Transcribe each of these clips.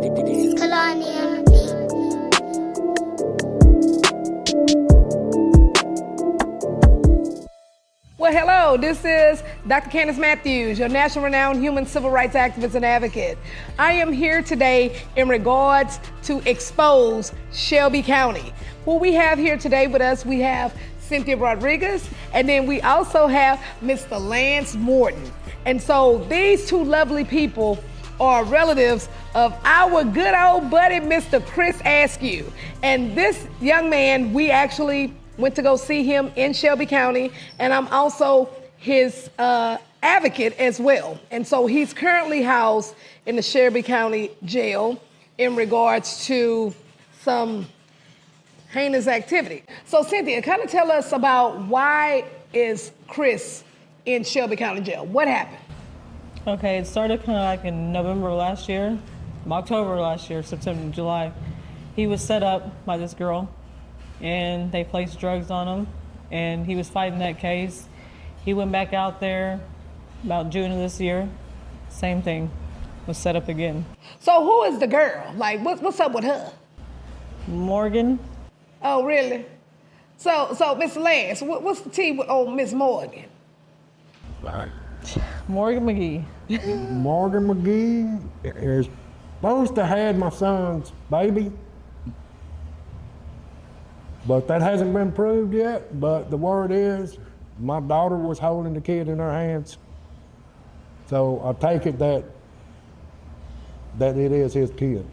Well, hello, this is Dr. Candice Matthews, your national renowned human civil rights activist and advocate. I am here today in regards to expose Shelby County. Who we have here today with us, we have Cynthia Rodriguez, and then we also have Mr. Lance Morton. And so these two lovely people are relatives of our good old buddy, Mr. Chris Askew. And this young man, we actually went to go see him in Shelby County, and I'm also his advocate as well. And so he's currently housed in the Shelby County jail in regards to some heinous activity. So Cynthia, kind of tell us about why is Chris in Shelby County jail? What happened? Okay, it started kind of like in November last year, October last year, September, July. He was set up by this girl, and they placed drugs on him, and he was fighting that case. He went back out there about June of this year, same thing, was set up again. So who is the girl? Like, what's up with her? Morgan. Oh, really? So Mr. Lance, what's the tea with old Miss Morgan? Right. Morgan McGee. Morgan McGee is supposed to have my son's baby, but that hasn't been proved yet. But the word is my daughter was holding the kid in her hands. So I take it that it is his kid.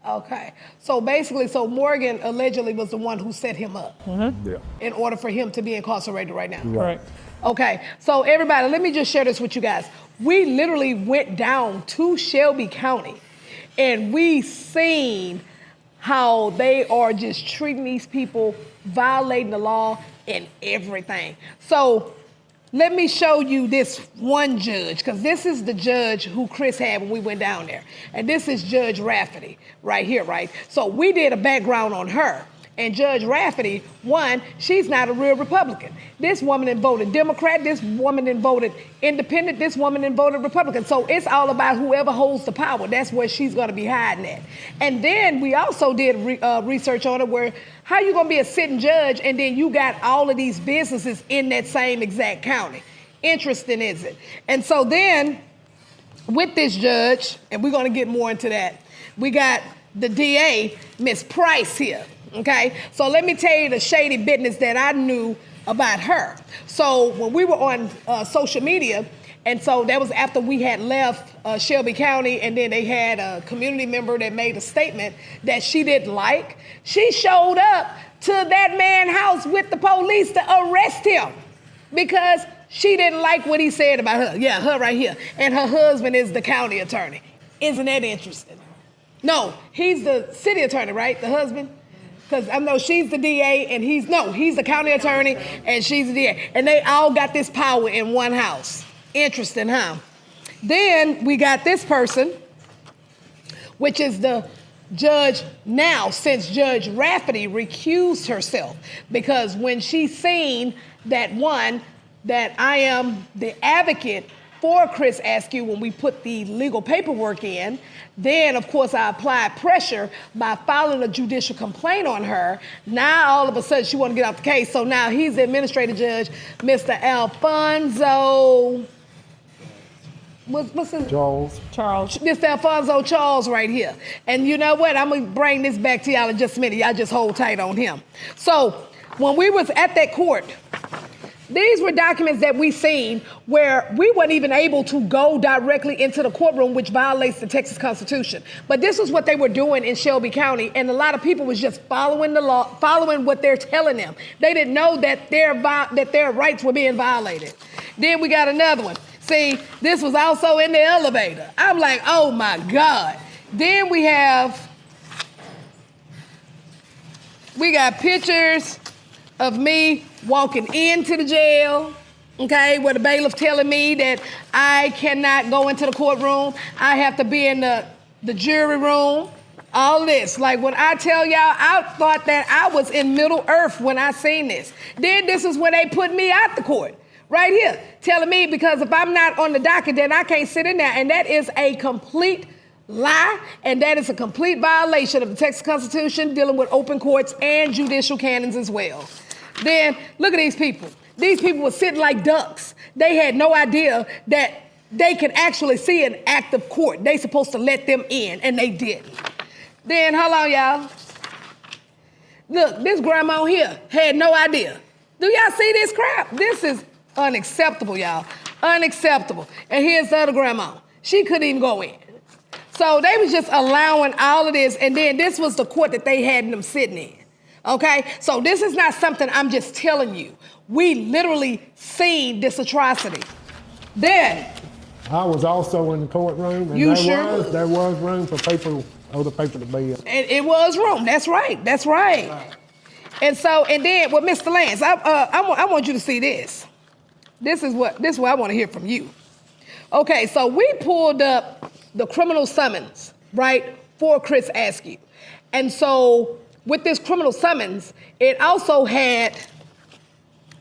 Okay. So basically, Morgan allegedly was the one who set him up Yeah. in order for him to be incarcerated right now. Right. Correct. Okay, so everybody, let me just share this with you guys. We literally went down to Shelby County and we seen how they are just treating these people, violating the law and everything. So let me show you this one judge, because this is the judge who Chris had when we went down there. And this is Judge Rafferty right here, right? So we did a background on her. And Judge Rafferty, one, she's not a real Republican. This woman then voted Democrat, this woman then voted Independent, this woman then voted Republican. So it's all about whoever holds the power. That's where she's gonna be hiding at. And then we also did research on it where, how you gonna be a sitting judge and then you got all of these businesses in that same exact county? Interesting, is it? And so then, with this judge, and we're gonna get more into that, we got the DA, Miss Price here. Okay, so let me tell you the shady business that I knew about her. So when we were on social media, and so that was after we had left Shelby County, and then they had a community member that made a statement that she didn't like. She showed up to that man's house with the police to arrest him because she didn't like what he said about her. Yeah, her right here. And her husband is the county attorney. Isn't that interesting? No, he's the city attorney, right? The husband? Because I know she's the DA and he's the county attorney and she's the DA. And they all got this power in one house. Interesting, huh? Then we got this person, which is the judge now, since Judge Rafferty recused herself. Because when she seen that I am the advocate for Chris Askew when we put the legal paperwork in, then of course I applied pressure by filing a judicial complaint on her. Now all of a sudden she want to get off the case, so now he's the administrative judge, Mr. Alfonso, what's his? Charles. Mr. Alfonso Charles right here. And you know what, I'm gonna bring this back to y'all in just a minute. Y'all just hold tight on him. So when we was at that court, these were documents that we seen where we weren't even able to go directly into the courtroom, which violates the Texas Constitution. But this is what they were doing in Shelby County, and a lot of people was just following the law, following what they're telling them. They didn't know that their rights were being violated. Then we got another one. See, this was also in the elevator. I'm like, oh my God. Then we got pictures of me walking into the jail, okay, where the bailiff telling me that I cannot go into the courtroom. I have to be in the jury room. All this, like when I tell y'all, I thought that I was in Middle Earth when I seen this. Then this is where they put me out the court, right here, telling me because if I'm not on the docket, then I can't sit in there. And that is a complete lie, and that is a complete violation of the Texas Constitution dealing with open courts and judicial canons as well. Then look at these people. These people were sitting like ducks. They had no idea that they could actually see an active court. They supposed to let them in, and they didn't. Then, hold on, y'all. Look, this grandma here had no idea. Do y'all see this crap? This is unacceptable, y'all. Unacceptable. And here's the other grandma. She couldn't even go in. So they was just allowing all of this, and then this was the court that they had them sitting in. Okay? So this is not something I'm just telling you. We literally seen this atrocity. Then I was also in the courtroom, and there was room for other people to be in. And it was room. That's right. That's right. And so, and then with Mr. Lance, I want you to see this. This is what I want to hear from you. Okay, so we pulled up the criminal summons, right, for Chris Askew. And so with this criminal summons, it also had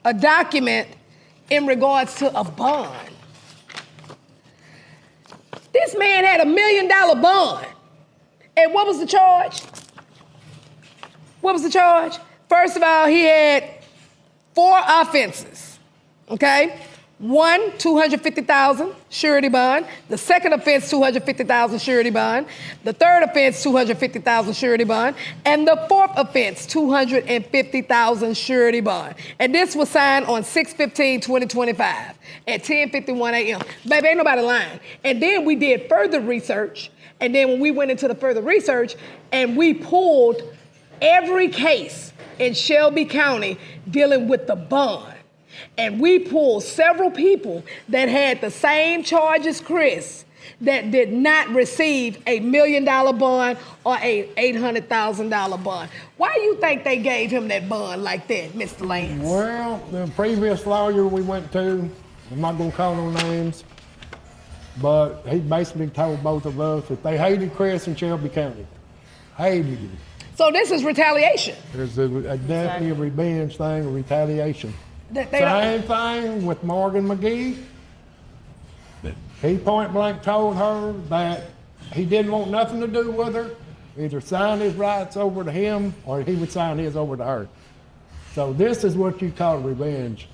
a document in regards to a bond. This man had $1 million bond. And what was the charge? What was the charge? First of all, he had 4 offenses, okay? 1, $250,000 surety bond. The second offense, $250,000 surety bond. The third offense, $250,000 surety bond. And the fourth offense, $250,000 surety bond. And this was signed on 6/15/2025 at 10:51 a.m. Baby, ain't nobody lying. And then we did further research. And then when we went into the further research and we pulled every case in Shelby County dealing with the bond. And we pulled several people that had the same charge as Chris that did not receive a $1 million bond or a $800,000 bond. Why do you think they gave him that bond like that, Mr. Lance? Well, the previous lawyer we went to, I'm not going to call no names, but he basically told both of us that they hated Chris in Shelby County. Hated him. So this is retaliation. There's definitely a revenge thing, a retaliation. Same thing with Morgan McGee. He point blank told her that he didn't want nothing to do with her, either sign his rights over to him or he would sign his over to her. So this is what you call revenge.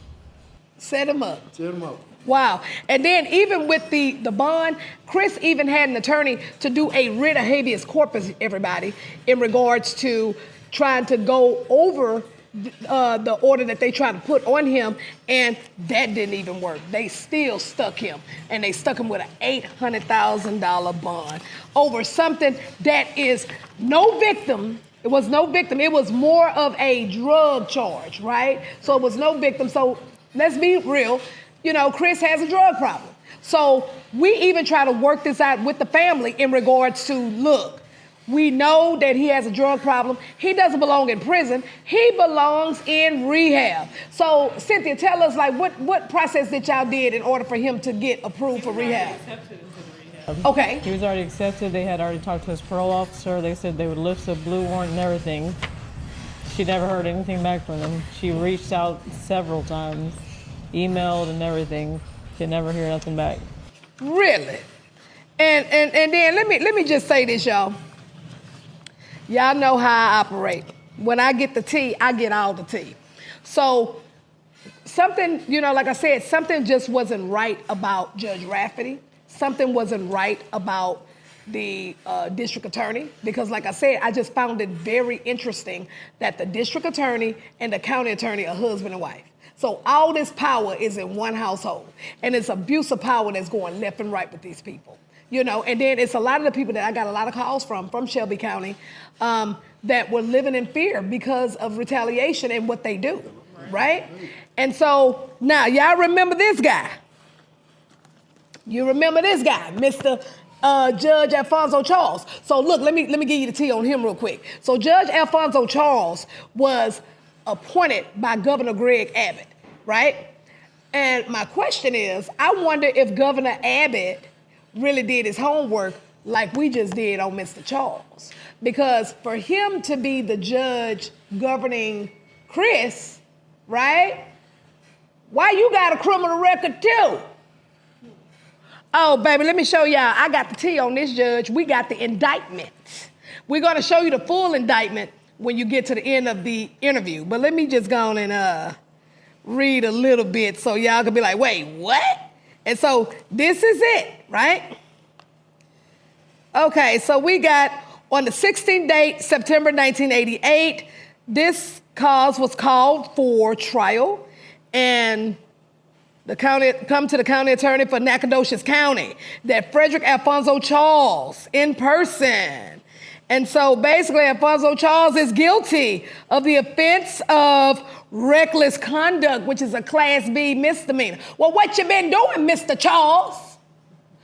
Set him up. Set him up. Wow. And then even with the bond, Chris even had an attorney to do a writ of habeas corpus, everybody, in regards to trying to go over the order that they tried to put on him, and that didn't even work. They still stuck him, and they stuck him with an $800,000 bond over something that is no victim. It was no victim. It was more of a drug charge, right? So it was no victim. So let's be real. You know, Chris has a drug problem. So we even try to work this out with the family in regards to, look, we know that he has a drug problem. He doesn't belong in prison. He belongs in rehab. So, Cynthia, tell us, like, what process that y'all did in order for him to get approved for rehab? Okay. He was already accepted. They had already talked to his parole officer. They said they would lift the blue warrant and everything. She never heard anything back from them. She reached out several times, emailed and everything. Could never hear nothing back. Really? And then let me just say this, y'all. Y'all know how I operate. When I get the tea, I get all the tea. So something, you know, like I said, something just wasn't right about Judge Rafferty. Something wasn't right about the district attorney, because like I said, I just found it very interesting that the district attorney and the county attorney are husband and wife. So all this power is in one household, and it's abuse of power that's going left and right with these people. You know, and then it's a lot of the people that I got a lot of calls from Shelby County, that were living in fear because of retaliation and what they do, right? And so now y'all remember this guy. You remember this guy, Mr. Judge Alfonso Charles. So look, let me give you the tea on him real quick. So Judge Alfonso Charles was appointed by Governor Greg Abbott, right? And my question is, I wonder if Governor Abbott really did his homework like we just did on Mr. Charles. Because for him to be the judge governing Chris, right? Why you got a criminal record too? Oh, baby, let me show y'all. I got the tea on this, Judge. We got the indictment. We're going to show you the full indictment when you get to the end of the interview. But let me just go on and read a little bit so y'all can be like, wait, what? And so this is it, right? Okay, so we got on the 16th date, September 1988, this cause was called for trial, and the county come to the county attorney for Nacogdoches County, that Frederick Alfonso Charles in person. And so basically Alfonso Charles is guilty of the offense of reckless conduct, which is a Class B misdemeanor. Well, what you been doing, Mr. Charles?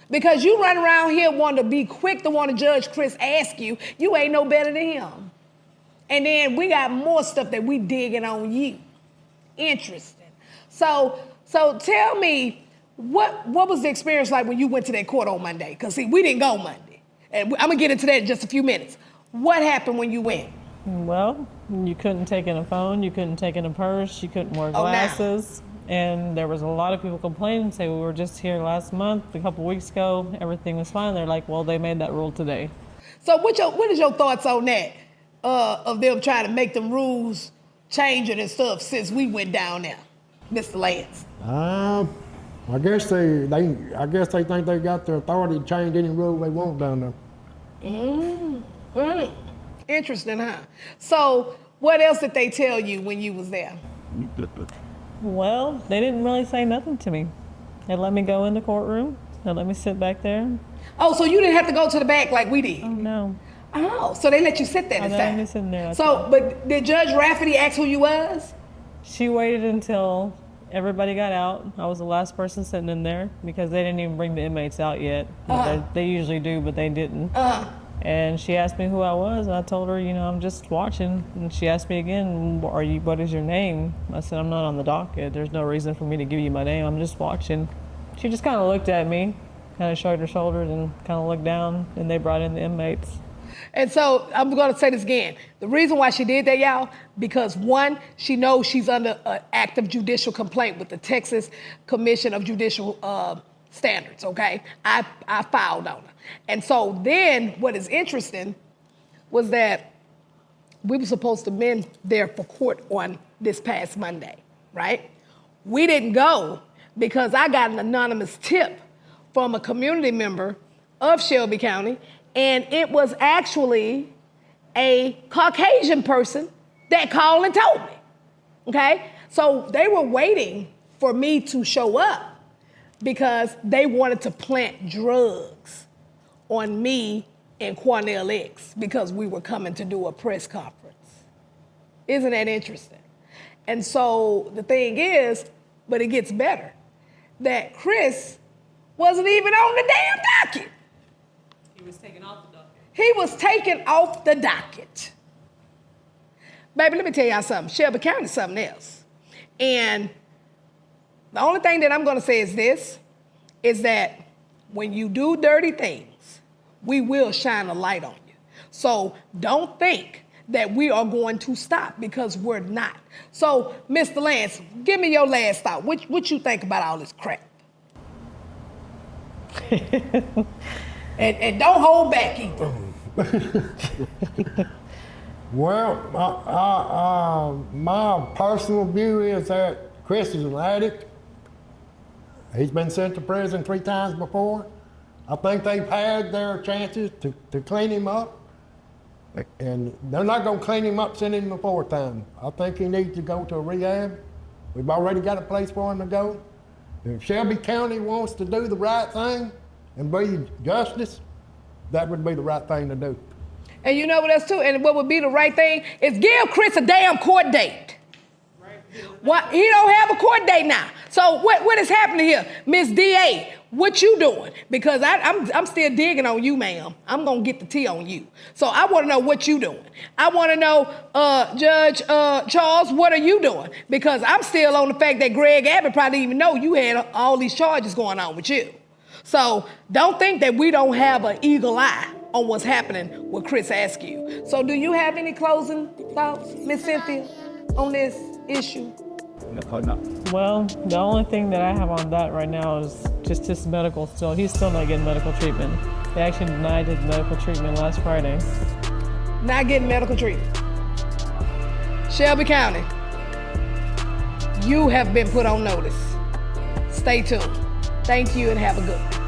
Because you run around here wanting to be quick to want to Judge Chris ask you, you ain't no better than him. And then we got more stuff that we digging on you. Interesting. So tell me, what was the experience like when you went to that court on Monday? Because see, we didn't go Monday. And I'm going to get into that in just a few minutes. What happened when you went? Well, you couldn't take in a phone, you couldn't take in a purse, you couldn't wear glasses. And there was a lot of people complaining, say, we were just here last month, a couple weeks ago, everything was fine. They're like, well, they made that rule today. So what is your thoughts on that, of them trying to make them rules changing and stuff since we went down there, Mr. Lance? I guess they think they got the authority to change any rule they want down there. Interesting, huh? So what else did they tell you when you was there? Well, they didn't really say nothing to me. They let me go in the courtroom. They let me sit back there. Oh, so you didn't have to go to the back like we did? Oh, no. Oh, so they let you sit there this They time? let me sit there. So, but did Judge Rafferty ask who you was? She waited until everybody got out. I was the last person sitting in there because they didn't even bring the inmates out yet. They usually do, but they didn't. And she asked me who I was, and I told her, I'm just watching. And she asked me again, what is your name? I said, I'm not on the docket. There's no reason for me to give you my name. I'm just watching. She just kind of looked at me, kind of shrugged her shoulders and kind of looked down, and they brought in the inmates. And so I'm going to say this again. The reason why she did that, y'all, because one, she knows she's under an active judicial complaint with the Texas Commission of Judicial Standards, okay? I filed on her. And so then what is interesting was that we were supposed to been there for court on this past Monday, right? We didn't go because I got an anonymous tip from a community member of Shelby County, and it was actually a Caucasian person that called and told me, okay? So they were waiting for me to show up because they wanted to plant drugs on me and Cornell X because we were coming to do a press conference. Isn't that interesting? And so the thing is, but it gets better, that Chris wasn't even on the damn docket. He was taken off the docket. He was taken off the docket. Baby, let me tell y'all something. Shelby County is something else. And the only thing that I'm going to say is this, is that when you do dirty things, we will shine a light on you. So don't think that we are going to stop, because we're not. So, Mr. Lance, give me your last thought. What you think about all this crap? and don't hold back either. Well, my personal view is that Chris is an addict. He's been sent to prison 3 times before. I think they've had their chances to clean him up. And they're not going to clean him up, send him the 4th time. I think he needs to go to a rehab. We've already got a place for him to go. If Shelby County wants to do the right thing and be justice, that would be the right thing to do. And you know what else too? And what would be the right thing is give Chris a damn court date. What? He don't have a court date now. So what is happening here? Miss DA, what you doing? Because I'm still digging on you, ma'am. I'm going to get the tea on you. So I want to know what you doing. I want to know, Judge Charles, what are you doing? Because I'm still on the fact that Greg Abbott probably didn't even know you had all these charges going on with you. So don't think that we don't have an eagle eye on what's happening with Chris Askew. So do you have any closing thoughts, Miss Cynthia, on this issue? No. Well, the only thing that I have on that right now is just his medical still. He's still not getting medical treatment. They actually denied his medical treatment last Friday. Not getting medical treatment. Shelby County, you have been put on notice. Stay tuned. Thank you and have a good one.